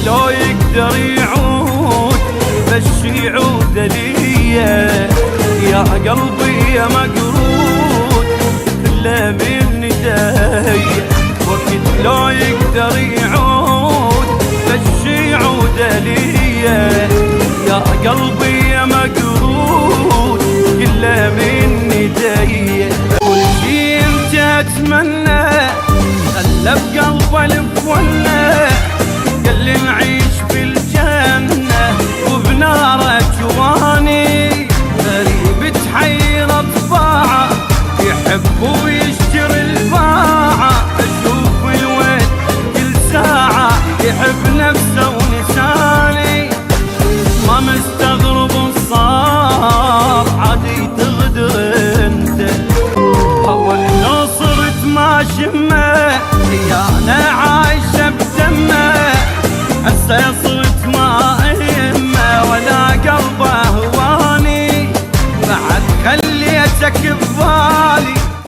لو يقدر يعود بس يعود ليا يا قلبي يا مقرود كله من ندايا. وقت لو يقدر يعود بس يعود ليا يا قلبي يا مقرود كله من ندايا. كل شي انت اتمنى خلى بقلبه الفونه قال لي نعيش بالجنة وبنار جواني. غريب تحير طباعه يحب ويشتري الباعة. اشوف الويل كل ساعة يحب نفسه ونساني. ما مستغرب صار عادي تغدر انت. اول لو صرت ما شمه هي انا عايشة بدمه. هسه صرت ما اهمه ولا قلبه هواني. بعد خليتك ببالي